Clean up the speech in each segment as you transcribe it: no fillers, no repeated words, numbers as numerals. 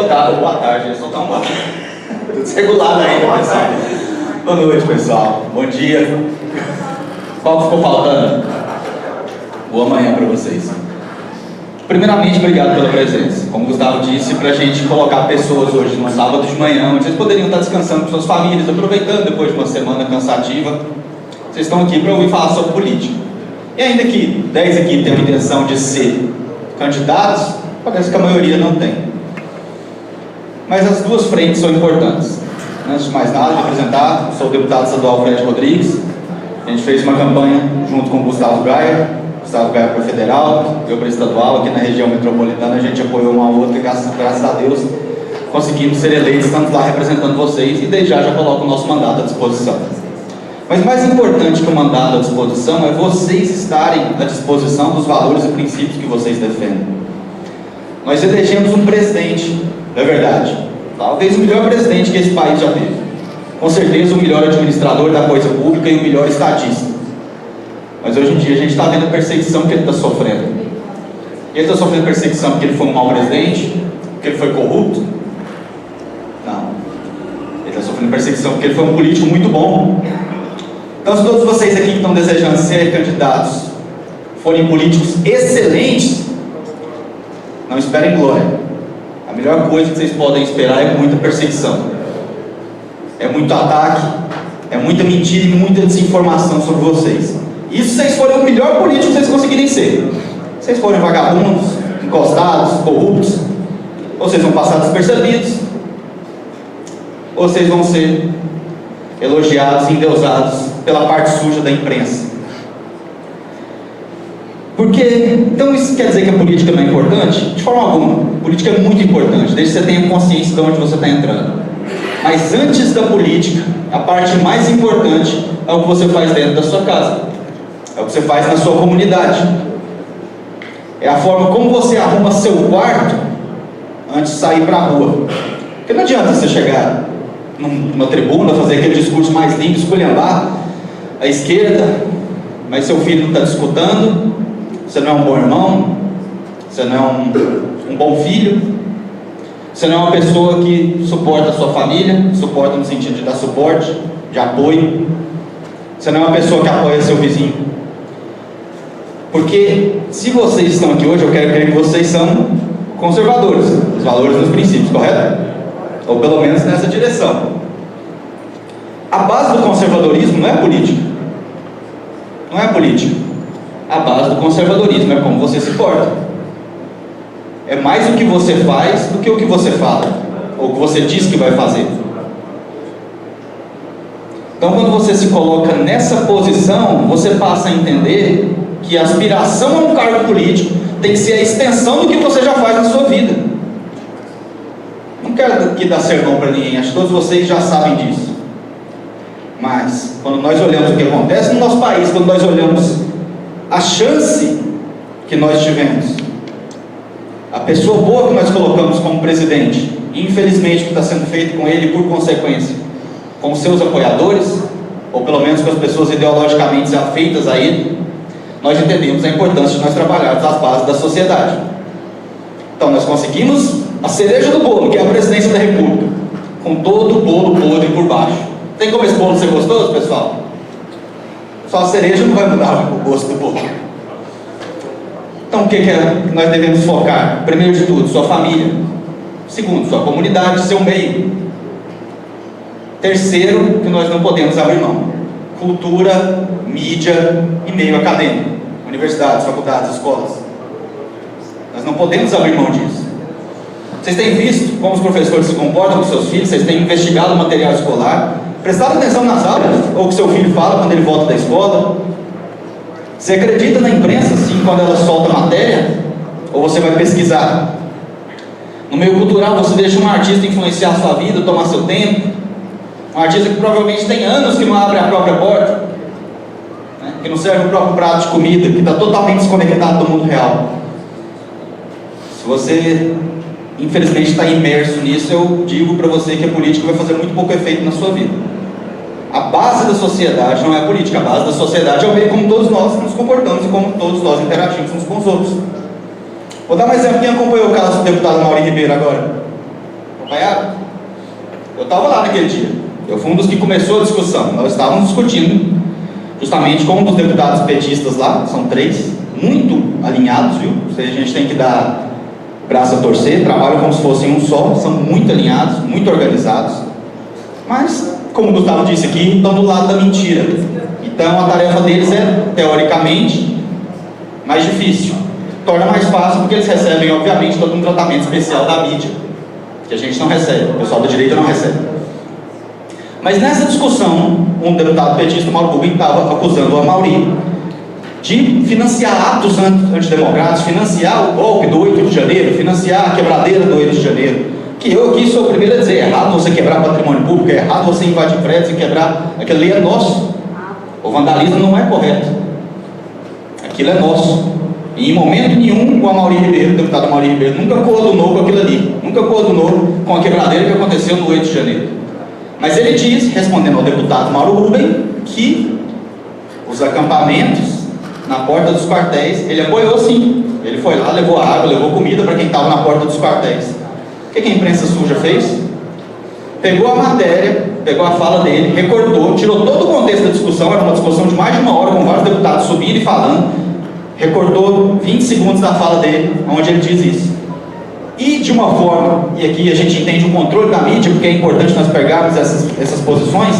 Boa tarde, boa tarde, só tá uma desregulado ainda, pessoal. Boa noite, pessoal. Bom dia. Qual que ficou faltando? Boa manhã para vocês. Primeiramente, obrigado pela presença. Como o Gustavo disse, para a gente colocar pessoas hoje no sábado de manhã, onde vocês poderiam estar descansando com suas famílias, aproveitando depois de uma semana cansativa. Vocês estão aqui para ouvir falar sobre política. E ainda que 10 aqui tenham a intenção de ser candidatos, parece que a maioria não tem. Mas as duas frentes são importantes. Antes de mais nada, me apresentar, sou o deputado estadual Fred Rodrigues. A gente fez uma campanha junto com o Gustavo Gaia para federal, eu para estadual, aqui na região metropolitana. A gente apoiou um ao outro e graças a Deus conseguimos ser eleitos, estamos lá representando vocês e desde já coloco o nosso mandato à disposição. Mas mais importante que o mandato à disposição é vocês estarem à disposição dos valores e princípios que vocês defendem. Nós elegemos um presidente, é verdade, talvez o melhor presidente que esse país já teve, com certeza o melhor administrador da coisa pública e o melhor estadista. Mas hoje em dia a gente está vendo a perseguição que ele está sofrendo. Ele está sofrendo perseguição porque ele foi um mau presidente, porque ele foi corrupto? Não. Ele está sofrendo perseguição porque ele foi um político muito bom. Então, se todos vocês aqui que estão desejando ser candidatos forem políticos excelentes, não esperem glória. A melhor coisa que vocês podem esperar é muita perseguição. É muito ataque, é muita mentira e muita desinformação sobre vocês. Isso se vocês forem o melhor político que vocês conseguirem ser. Se vocês forem vagabundos, encostados, corruptos, ou vocês vão passar despercebidos, ou vocês vão ser elogiados e endeusados pela parte suja da imprensa. Então isso quer dizer que a política não é importante? De forma alguma. A política é muito importante, desde que você tenha consciência de onde você está entrando. Mas antes da política, a parte mais importante é o que você faz dentro da sua casa. É o que você faz na sua comunidade. É a forma como você arruma seu quarto antes de sair para a rua. Porque não adianta você chegar numa tribuna, fazer aquele discurso mais limpo, esculhambar a esquerda, mas seu filho não está disputando, você não é um bom irmão, você não é um bom filho, você não é uma pessoa que suporta a sua família, suporta no sentido de dar suporte, de apoio, você não é uma pessoa que apoia seu vizinho. Porque se vocês estão aqui hoje, eu quero crer que vocês são conservadores, os valores e os princípios, correto? Ou pelo menos nessa direção. A base do conservadorismo não é política. Não é política. A base do conservadorismo é como você se porta. É mais o que você faz do que o que você fala, ou o que você diz que vai fazer. Então, quando você se coloca nessa posição, você passa a entender que a aspiração a um cargo político tem que ser a extensão do que você já faz na sua vida. Não quero aqui dar sermão para ninguém, acho que todos vocês já sabem disso. Mas, quando nós olhamos o que acontece no nosso país, quando nós olhamos a chance que nós tivemos, a pessoa boa que nós colocamos como presidente, e infelizmente o que está sendo feito com ele, por consequência, com seus apoiadores, ou pelo menos com as pessoas ideologicamente afeitas a ele, nós entendemos a importância de nós trabalharmos as bases da sociedade. Então nós conseguimos a cereja do bolo, que é a presidência da República, com todo o bolo podre por baixo. Tem como esse bolo ser gostoso, pessoal? Só a cereja não vai mudar o gosto do bolo. Então o que nós devemos focar? Primeiro de tudo, sua família. Segundo, sua comunidade, seu meio. Terceiro, que nós não podemos abrir mão: cultura, mídia e meio acadêmico, universidades, faculdades, escolas. Nós não podemos abrir mão disso. Vocês têm visto como os professores se comportam com seus filhos? Vocês têm investigado o material escolar? Prestado atenção nas aulas, ou o que seu filho fala quando ele volta da escola? Você acredita na imprensa, sim, quando ela solta a matéria? Ou você vai pesquisar? No meio cultural, você deixa um artista influenciar a sua vida, tomar seu tempo? Um artista que provavelmente tem anos que não abre a própria porta, né? Que não serve o próprio prato de comida, que está totalmente desconectado do mundo real. Se você, infelizmente, está imerso nisso, eu digo para você que a política vai fazer muito pouco efeito na sua vida. A base da sociedade não é a política, a base da sociedade é o meio como todos nós nos comportamos e como todos nós interagimos uns com os outros. Vou dar mais exemplo. Quem acompanhou o caso do deputado Mauri Ribeiro agora? Acompanharam? Eu estava lá naquele dia. Eu fui um dos que começou a discussão. Nós estávamos discutindo justamente com um dos deputados petistas lá, são 3, muito alinhados, viu? Ou seja, a gente tem que dar braço a torcer, trabalham como se fossem um só, são muito alinhados, muito organizados. Mas, como o Gustavo disse aqui, estão do lado da mentira. Então a tarefa deles é, teoricamente, mais difícil. Torna mais fácil porque eles recebem, obviamente, todo um tratamento especial da mídia, que a gente não recebe, o pessoal da direita não recebe. Mas nessa discussão, um deputado petista, Mauro Rubem, estava acusando o Amaury de financiar atos antidemocráticos, financiar o golpe do 8 de janeiro, financiar a quebradeira do 8 de janeiro. Que eu aqui sou o primeiro a dizer, é errado você quebrar patrimônio público, é errado você invadir prédios e quebrar, aquilo ali é nosso. O vandalismo não é correto. Aquilo é nosso. E em momento nenhum o Amaury Ribeiro, o deputado Amaury Ribeiro, nunca coadunou com aquilo ali, nunca coadunou com a quebradeira que aconteceu no 8 de janeiro. Mas ele diz, respondendo ao deputado Mauro Rubem, que os acampamentos na porta dos quartéis, ele apoiou sim. Ele foi lá, levou água, levou comida para quem estava na porta dos quartéis. O que a imprensa suja fez? Pegou a matéria, pegou a fala dele, recortou, tirou todo o contexto da discussão, era uma discussão de mais de 1 hora, com vários deputados subindo e falando, recortou 20 segundos da fala dele, onde ele diz isso. E de uma forma, e aqui a gente entende o controle da mídia, porque é importante nós pegarmos essas posições,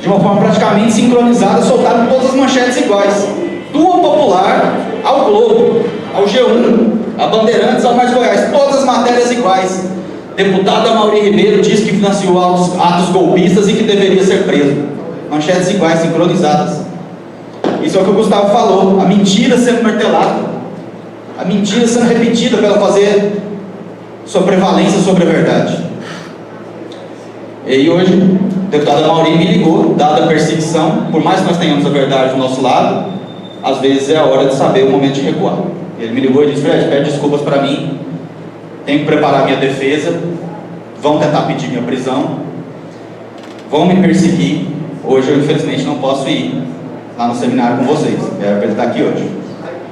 de uma forma praticamente sincronizada, soltaram todas as manchetes iguais. Do Popular ao Globo, ao G1, a Bandeirantes, ao Mais Goiás, todas as matérias iguais. Deputado Amaury Ribeiro diz que financiou atos golpistas e que deveria ser preso. Manchetes iguais, sincronizadas. Isso é o que o Gustavo falou, a mentira sendo martelada, a mentira sendo repetida para ela fazer sua prevalência sobre a verdade. E hoje, o deputado Amaury me ligou, dada a perseguição, por mais que nós tenhamos a verdade do nosso lado, às vezes é a hora de saber o momento de recuar. Ele me ligou e disse, Fred, pede desculpas para mim, tenho que preparar minha defesa, vão tentar pedir minha prisão, vão me perseguir, hoje eu infelizmente não posso ir lá no seminário com vocês, era para ele estar aqui hoje.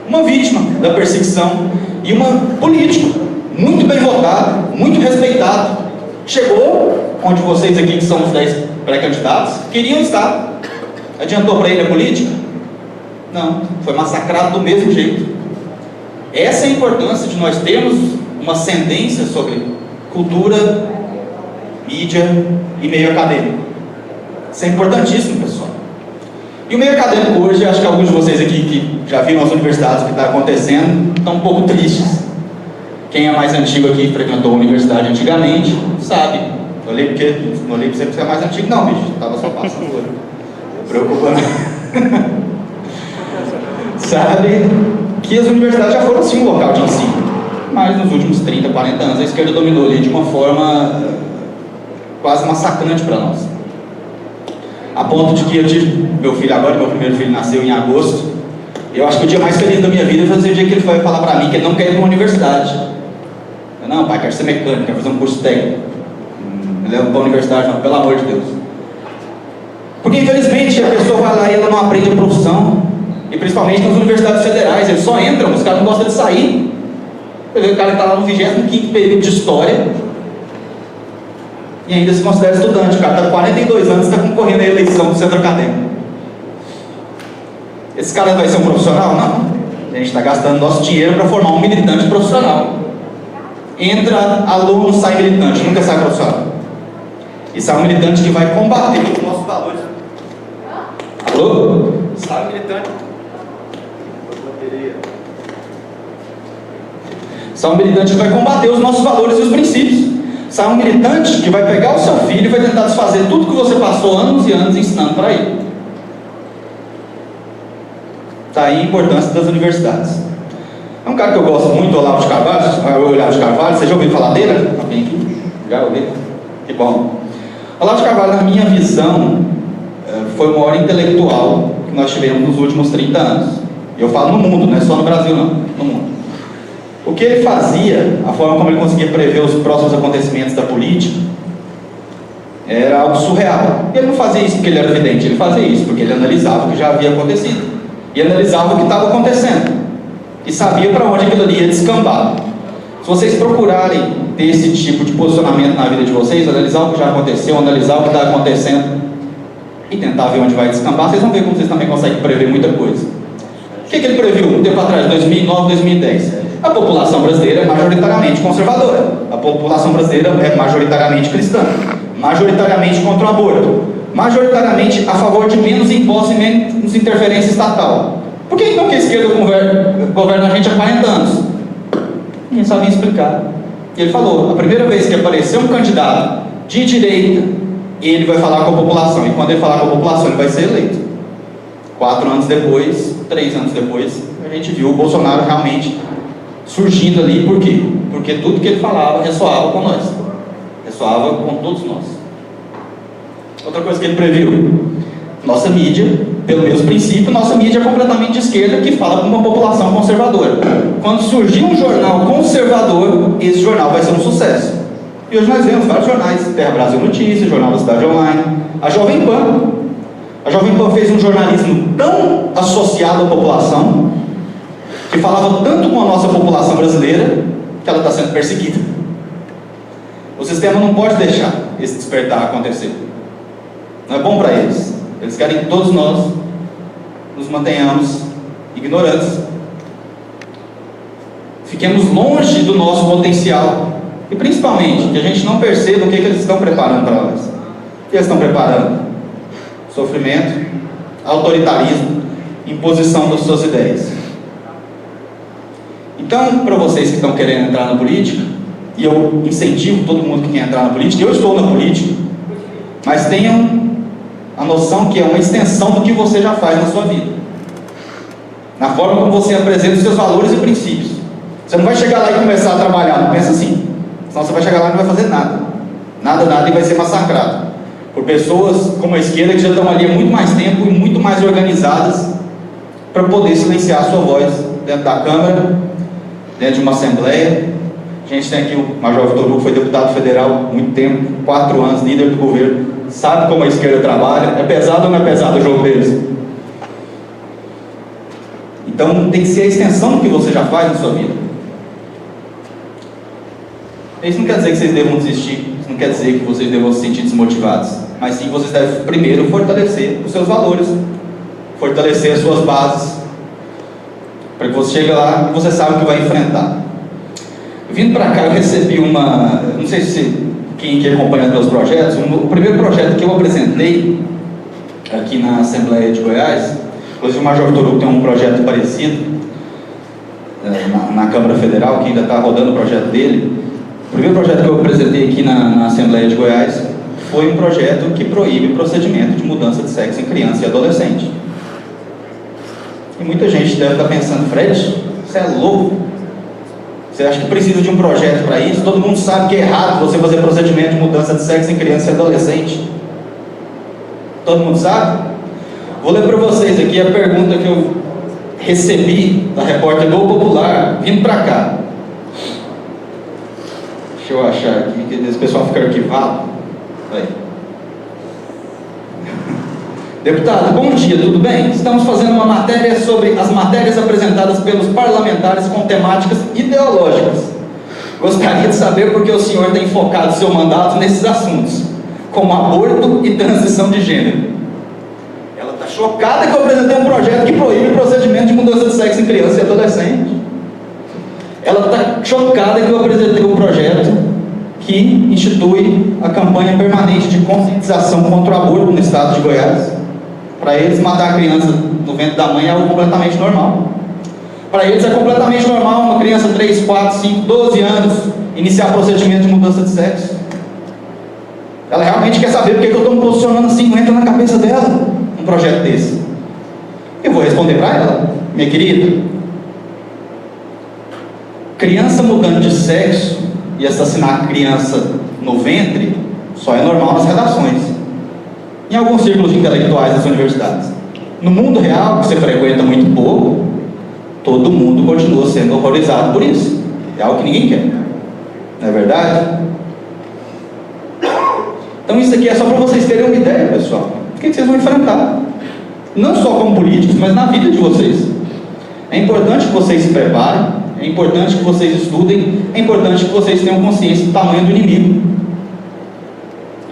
Uma vítima da perseguição e uma político, muito bem votado, muito respeitado, chegou onde vocês aqui, que são os 10 pré-candidatos, queriam estar. Adiantou para ele a política? Não, foi massacrado do mesmo jeito. Essa é a importância de nós termos uma ascendência sobre cultura, mídia e meio acadêmico. Isso é importantíssimo, pessoal. E o meio acadêmico hoje, acho que alguns de vocês aqui que já viram as universidades, o que está acontecendo, estão um pouco tristes. Quem é mais antigo aqui, frequentou a universidade antigamente, sabe. Eu olhei porque não olhei para você porque é mais antigo, não, bicho. Estava só passando o olho. Preocupando. Sabe que as universidades já foram sim um local de ensino. Mas nos últimos 30, 40 anos a esquerda dominou ali de uma forma quase massacrante para nós. A ponto de que eu tive meu filho agora, meu primeiro filho nasceu em agosto. Eu acho que o dia mais feliz da minha vida foi o dia que ele foi falar para mim que ele não quer ir para uma universidade. Eu, não, pai, quero ser mecânico, quero fazer um curso técnico. Não leva para a universidade não, pelo amor de Deus. Porque infelizmente a pessoa vai lá e ela não aprende a profissão. E principalmente nas universidades federais, eles só entram, os caras não gostam de sair. O cara está lá no 25º período de história e ainda se considera estudante. O cara está com 42 anos e está concorrendo à eleição do centro acadêmico. Esse cara vai ser um profissional? Não. A gente está gastando nosso dinheiro para formar um militante profissional. Entra aluno, sai militante, nunca sai profissional. E sai um militante que vai combater os nossos valores. Alô? Sai militante. Sai um militante que vai combater os nossos valores e os princípios. Sai um militante que vai pegar o seu filho e vai tentar desfazer tudo que você passou anos e anos ensinando para ele. Está aí a importância das universidades. É um cara que eu gosto muito, o Olavo de Carvalho. Você já ouviu falar dele? Alguém aqui? Já ouviu? Que bom. O Olavo de Carvalho, na minha visão, foi o maior intelectual que nós tivemos nos últimos 30 anos. Eu falo no mundo, não é só no Brasil não, no mundo. O que ele fazia, a forma como ele conseguia prever os próximos acontecimentos da política, era algo surreal. E ele não fazia isso porque ele era evidente, ele fazia isso porque ele analisava o que já havia acontecido. E analisava o que estava acontecendo. E sabia para onde aquilo ali ia descambar. Se vocês procurarem ter esse tipo de posicionamento na vida de vocês, analisar o que já aconteceu, analisar o que está acontecendo e tentar ver onde vai descambar, vocês vão ver como vocês também conseguem prever muita coisa. O que ele previu um tempo atrás, 2009, 2010? A população brasileira é majoritariamente conservadora, a população brasileira é majoritariamente cristã, majoritariamente contra o aborto, majoritariamente a favor de menos impostos e menos interferência estatal. Por que então que a esquerda governa a gente há 40 anos? Ninguém sabia explicar. E ele falou, a primeira vez que aparecer um candidato de direita, ele vai falar com a população, e quando ele falar com a população, ele vai ser eleito. 4 anos depois, 3 anos depois, a gente viu o Bolsonaro realmente surgindo ali. Por quê? Porque tudo que ele falava ressoava com nós, ressoava com todos nós. Outra coisa que ele previu, nossa mídia, pelo mesmo princípio, nossa mídia é completamente de esquerda, que fala com uma população conservadora. Quando surgir um jornal conservador, esse jornal vai ser um sucesso. E hoje nós vemos vários jornais, Terra Brasil Notícias, Jornal da Cidade Online, a Jovem Pan. A Jovem Pan fez um jornalismo tão associado à população, que falava tanto com a nossa população brasileira, que ela está sendo perseguida. O sistema não pode deixar esse despertar acontecer. Não é bom para eles. Eles querem que todos nós nos mantenhamos ignorantes. Fiquemos longe do nosso potencial. E principalmente, que a gente não perceba o que eles estão preparando para nós. O que eles estão preparando? Sofrimento, autoritarismo, imposição das suas ideias. Então, para vocês que estão querendo entrar na política, e eu incentivo todo mundo que quer entrar na política, eu estou na política, mas tenham a noção que é uma extensão do que você já faz na sua vida, na forma como você apresenta os seus valores e princípios. Você não vai chegar lá e começar a trabalhar, não pensa assim, senão você vai chegar lá e não vai fazer nada, e vai ser massacrado por pessoas como a esquerda, que já estão ali há muito mais tempo e muito mais organizadas para poder silenciar a sua voz dentro da Câmara, dentro de uma Assembleia. A gente tem aqui o Major Vitor Hugo, foi deputado federal há muito tempo, 4 anos, líder do governo, sabe como a esquerda trabalha. É pesado ou não é pesado o jogo deles? Então tem que ser a extensão do que você já faz na sua vida. Isso não quer dizer que vocês devam desistir, isso não quer dizer que vocês devam se sentir desmotivados, mas sim vocês devem primeiro fortalecer os seus valores, fortalecer as suas bases, para que você chegue lá e você sabe o que vai enfrentar. Vindo para cá, eu recebi uma, não sei se quem acompanha meus projetos, o primeiro projeto que eu apresentei aqui na Assembleia de Goiás, inclusive o Major Vitor Hugo tem um projeto parecido na Câmara Federal, que ainda está rodando o projeto dele. O primeiro projeto que eu apresentei aqui na Assembleia de Goiás foi um projeto que proíbe o procedimento de mudança de sexo em criança e adolescente. E muita gente deve estar pensando, Fred, você é louco? Você acha que precisa de um projeto para isso? Todo mundo sabe que é errado você fazer procedimento de mudança de sexo em criança e adolescente. Todo mundo sabe? Vou ler para vocês aqui a pergunta que eu recebi da repórter do Popular, vindo para cá. Deixa eu achar aqui, que esse pessoal fica arquivado. Aí. Deputado, bom dia, tudo bem? Estamos fazendo uma matéria sobre as matérias apresentadas pelos parlamentares com temáticas ideológicas. Gostaria de saber por que o senhor tem focado seu mandato nesses assuntos, como aborto e transição de gênero. Ela está chocada que eu apresentei um projeto que proíbe o procedimento de mudança de sexo em criança e adolescente. Ela está chocada que eu apresentei um projeto que institui a campanha permanente de conscientização contra o aborto no estado de Goiás. Para eles, matar a criança no ventre da mãe é algo completamente normal. Para eles é completamente normal uma criança de 3, 4, 5, 12 anos iniciar procedimento de mudança de sexo. Ela realmente quer saber porque que eu estou me posicionando assim, não entra na cabeça dela um projeto desse. Eu vou responder para ela, minha querida. Criança mudando de sexo e assassinar a criança no ventre só é normal nas redações, em alguns círculos intelectuais das universidades. No mundo real, que você frequenta muito pouco, todo mundo continua sendo horrorizado por isso. É algo que ninguém quer, não é verdade? Então isso aqui é só para vocês terem uma ideia, pessoal, do que vocês vão enfrentar, não só como políticos, mas na vida de vocês. É importante que vocês se preparem, é importante que vocês estudem, é importante que vocês tenham consciência do tamanho do inimigo.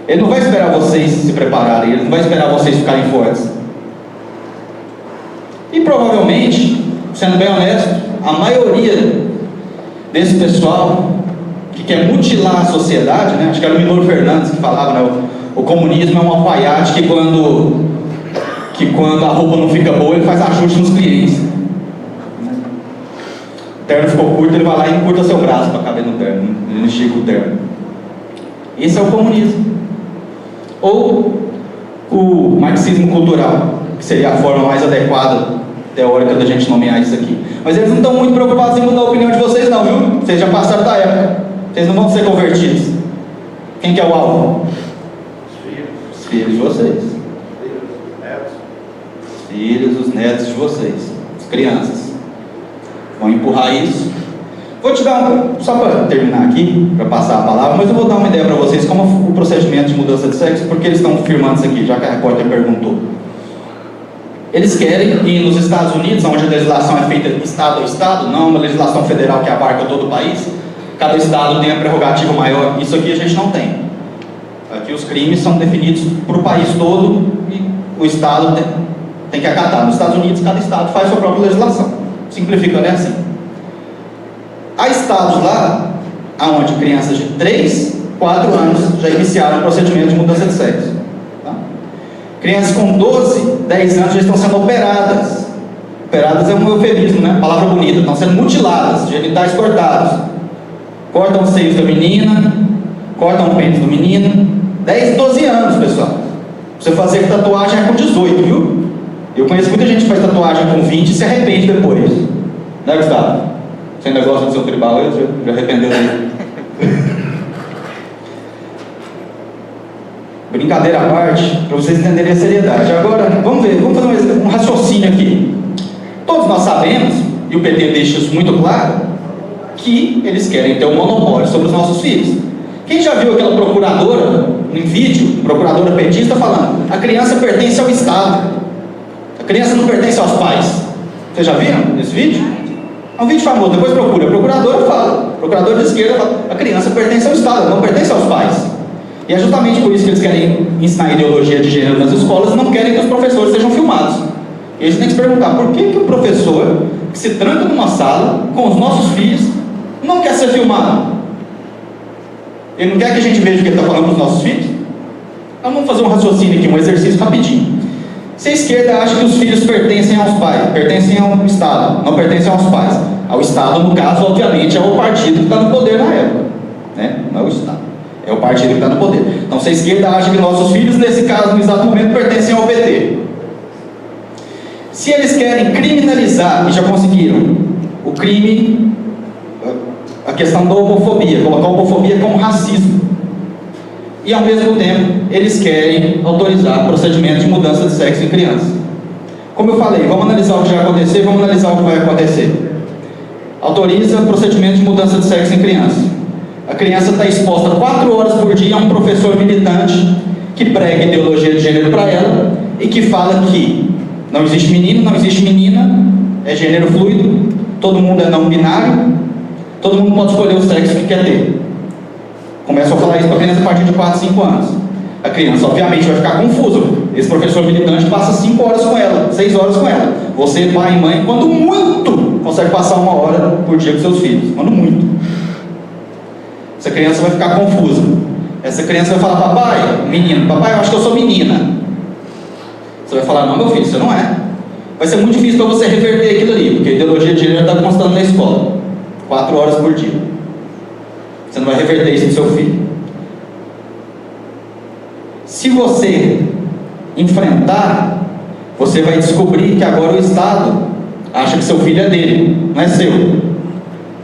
Ele não vai esperar vocês se prepararem, ele não vai esperar vocês ficarem fortes. E provavelmente, sendo bem honesto, a maioria desse pessoal que quer mutilar a sociedade, né? Acho que era o Minor Fernandes que falava, né? O comunismo é um alfaiate que quando a roupa não fica boa, ele faz ajuste nos clientes. O terno ficou curto, ele vai lá e encurta seu braço para caber no terno, ele estica o terno. Esse é o comunismo. Ou o marxismo cultural, que seria a forma mais adequada, teórica, da gente nomear isso aqui. Mas eles não estão muito preocupados em mudar a opinião de vocês não, viu? Vocês já passaram da época. Vocês não vão ser convertidos. Quem que é o alvo? Os filhos de vocês. Os filhos, os netos de vocês. As crianças. Vão empurrar isso. Vou te dar só para terminar aqui, para passar a palavra, mas eu vou dar uma ideia para vocês como o procedimento de mudança de sexo, porque eles estão firmando isso aqui, já que a repórter perguntou. Eles querem ir nos Estados Unidos, onde a legislação é feita estado a estado, não uma legislação federal que abarca todo o país. Cada estado tem a prerrogativa maior. Isso aqui a gente não tem. Aqui os crimes são definidos para o país todo e o estado tem que acatar. Nos Estados Unidos, cada estado faz sua própria legislação. Simplificando, é assim. Há estados lá, onde crianças de 3, 4 anos já iniciaram o procedimento de mudança de sexo. Tá? Crianças com 12, 10 anos já estão sendo operadas. Operadas é um eufemismo, né? Palavra bonita. Estão sendo mutiladas, genitais cortados. Cortam os seios da menina, cortam o pênis do menino. 10, 12 anos, pessoal. Você fazer tatuagem é com 18, viu? Eu conheço muita gente que faz tatuagem com 20 e se arrepende depois. Né, Gustavo? Você ainda gosta do seu tribal, eu já arrependeu dele. Brincadeira à parte, para vocês entenderem a seriedade. Agora, vamos ver, vamos fazer um raciocínio aqui. Todos nós sabemos, e o PT deixa isso muito claro, que eles querem ter um monopólio sobre os nossos filhos. Quem já viu aquela procuradora, em vídeo, procuradora petista falando, a criança pertence ao Estado, a criança não pertence aos pais? Vocês já viram esse vídeo? É um vídeo famoso, depois procura. A procuradora fala, procurador de esquerda fala, a criança pertence ao Estado, não pertence aos pais. E é justamente por isso que eles querem ensinar ideologia de gênero nas escolas e não querem que os professores sejam filmados. E eles têm que se perguntar, por que o professor que se tranca numa sala com os nossos filhos não quer ser filmado? Ele não quer que a gente veja o que ele está falando para os nossos filhos? Então vamos fazer um raciocínio aqui, um exercício rapidinho. Se a esquerda acha que os filhos pertencem aos pais, pertencem ao Estado, não pertencem aos pais. Ao Estado, no caso, obviamente, é o partido que está no poder na época, né? Não é o Estado, é o partido que está no poder. Então, se a esquerda acha que nossos filhos, nesse caso, no exato momento, pertencem ao PT. Se eles querem criminalizar, e já conseguiram, o crime, a questão da homofobia, colocar a homofobia como racismo. E ao mesmo tempo, eles querem autorizar procedimentos de mudança de sexo em crianças. Como eu falei, vamos analisar o que já aconteceu, vamos analisar o que vai acontecer. Autoriza procedimento de mudança de sexo em crianças. A criança está exposta 4 horas por dia a um professor militante que prega ideologia de gênero para ela e que fala que não existe menino, não existe menina, é gênero fluido, todo mundo é não binário, todo mundo pode escolher o sexo que quer ter. Começa a falar isso para a criança a partir de 4, 5 anos. A criança, obviamente, vai ficar confusa. Esse professor militante passa 5 horas com ela, 6 horas com ela. Você, pai e mãe, quando muito, consegue passar 1 hora por dia com seus filhos. Quando muito. Essa criança vai ficar confusa. Essa criança vai falar, papai, menino, papai, eu acho que eu sou menina. Você vai falar, não, meu filho, você não é. Vai ser muito difícil para você reverter aquilo ali, porque a ideologia de gênero está constando na escola. 4 horas por dia. Você não vai reverter isso no seu filho. Se você enfrentar, você vai descobrir que agora o Estado acha que seu filho é dele, não é seu.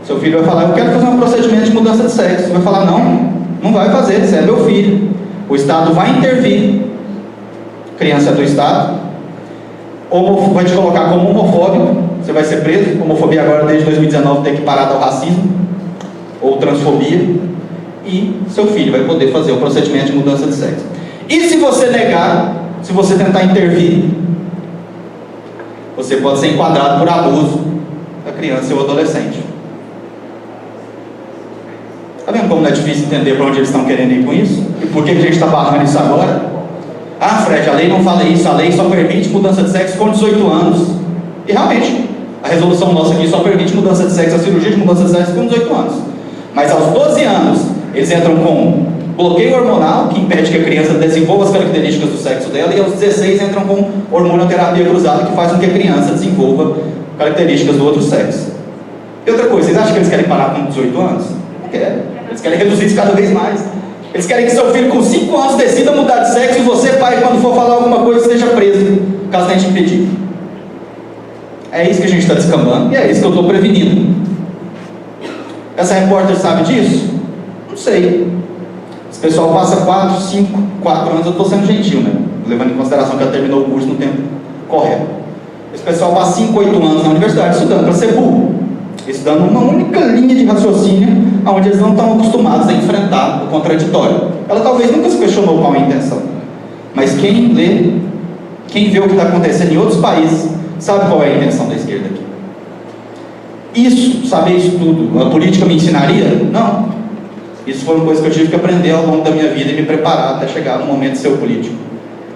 Seu filho vai falar, eu quero fazer um procedimento de mudança de sexo. Você vai falar, não, não vai fazer, você é meu filho. O Estado vai intervir. A criança é do Estado. Vai te colocar como homofóbico, você vai ser preso. Homofobia agora desde 2019 tem que parar do racismo ou transfobia, e seu filho vai poder fazer o procedimento de mudança de sexo. E se você negar, se você tentar intervir, você pode ser enquadrado por abuso da criança ou adolescente. Está vendo como não é difícil entender para onde eles estão querendo ir com isso? E por que a gente está barrando isso agora? Ah, Fred, a lei não fala isso, a lei só permite mudança de sexo com 18 anos. E realmente, a resolução nossa aqui só permite mudança de sexo, a cirurgia de mudança de sexo com 18 anos. Mas aos 12 anos, eles entram com bloqueio hormonal, que impede que a criança desenvolva as características do sexo dela, e aos 16 entram com hormonioterapia cruzada, que faz com que a criança desenvolva características do outro sexo. E outra coisa, vocês acham que eles querem parar com 18 anos? Não querem. Eles querem reduzir isso cada vez mais. Eles querem que seu filho com 5 anos decida mudar de sexo e você, pai, quando for falar alguma coisa, esteja preso, caso tenha te impedido. É isso que a gente está descambando e é isso que eu estou prevenindo. Essa repórter sabe disso? Não sei. Esse pessoal passa 4 anos, eu estou sendo gentil, né? Levando em consideração que ela terminou o curso no tempo correto. Esse pessoal passa 5, 8 anos na universidade estudando para ser burro. Estudando uma única linha de raciocínio, onde eles não estão acostumados a enfrentar o contraditório. Ela talvez nunca se questionou qual é a intenção. Mas quem lê, quem vê o que está acontecendo em outros países, sabe qual é a intenção da esquerda aqui. Isso, saber isso tudo, a política me ensinaria? Não. Isso foi uma coisa que eu tive que aprender ao longo da minha vida e me preparar até chegar no momento de ser o político.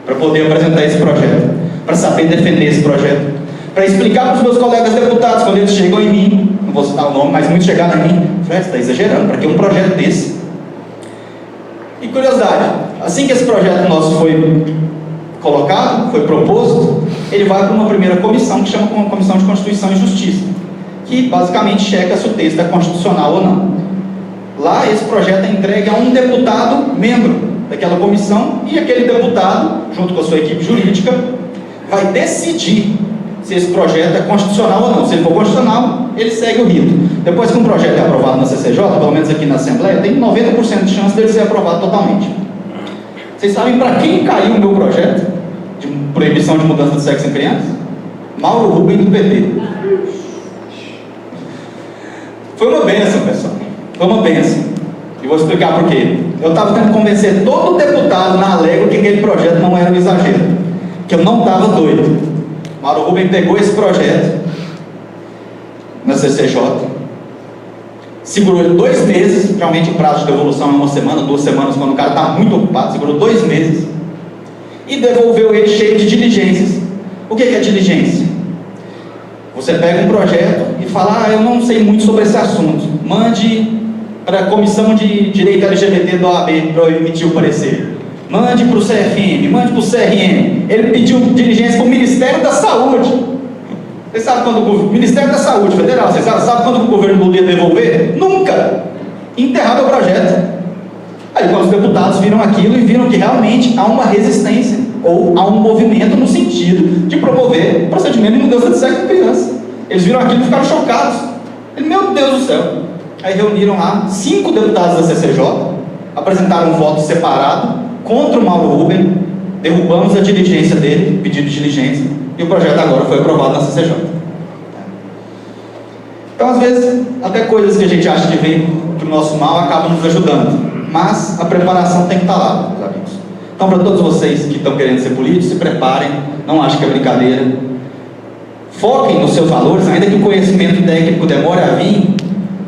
Para poder apresentar esse projeto, para saber defender esse projeto, para explicar para os meus colegas deputados, quando eles chegam em mim, não vou citar o nome, mas muitos chegaram em mim, Fred, você está exagerando, para que um projeto desse? E curiosidade, assim que esse projeto nosso foi colocado, foi proposto, ele vai para uma primeira comissão, que chama Comissão de Constituição e Justiça, que basicamente checa se o texto é constitucional ou não. Lá esse projeto é entregue a um deputado membro daquela comissão, e aquele deputado, junto com a sua equipe jurídica, vai decidir se esse projeto é constitucional ou não. Se ele for constitucional, ele segue o rito. Depois que um projeto é aprovado na CCJ, pelo menos aqui na Assembleia, tem 90% de chance dele ser aprovado totalmente. Vocês sabem para quem caiu o meu projeto de proibição de mudança de sexo em crianças? Mauro Rubem, do PT. Foi uma bênção, pessoal. Foi uma bênção. E vou explicar por quê. Eu estava tentando convencer todo deputado na Alegro que aquele projeto não era um exagero, que eu não estava doido. Mauro Rubem pegou esse projeto na CCJ, segurou ele 2 meses, geralmente o prazo de devolução é 1 semana, 2 semanas, quando o cara está muito ocupado, segurou 2 meses, e devolveu ele cheio de diligências. O que é diligência? Você pega um projeto e fala, eu não sei muito sobre esse assunto, mande para a Comissão de Direito LGBT da OAB para eu emitir o parecer. Mande para o CFM, mande para o CRM. Ele pediu diligência para o Ministério da Saúde. Vocês sabem quando o Ministério da Saúde Federal, vocês sabem quando o governo Lula ia devolver? Nunca! Enterrado o projeto. Aí quando os deputados viram aquilo e viram que realmente há uma resistência, ou há um movimento no sentido de promover procedimento de mudança de sexo de criança. Eles viram aquilo e ficaram chocados. Meu Deus do céu! Aí reuniram lá 5 deputados da CCJ, apresentaram um voto separado contra o Mauro Rubem, derrubamos a diligência dele, pedido de diligência, e o projeto agora foi aprovado na CCJ. Então, às vezes, até coisas que a gente acha que vem para o nosso mal acabam nos ajudando, mas a preparação tem que estar lá, meus amigos. Então, para todos vocês que estão querendo ser políticos, se preparem, não achem que é brincadeira, foquem nos seus valores, ainda que o conhecimento técnico demore a vir,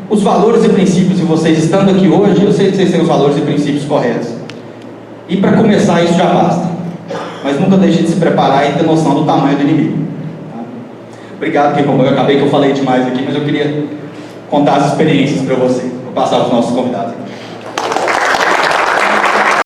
os valores e princípios, e vocês estando aqui hoje, eu sei que vocês têm os valores e princípios corretos. E para começar, isso já basta. Mas nunca deixe de se preparar e ter noção do tamanho do inimigo. Tá? Obrigado, eu acabei que eu falei demais aqui, mas eu queria contar as experiências para você. Vou passar para os nossos convidados.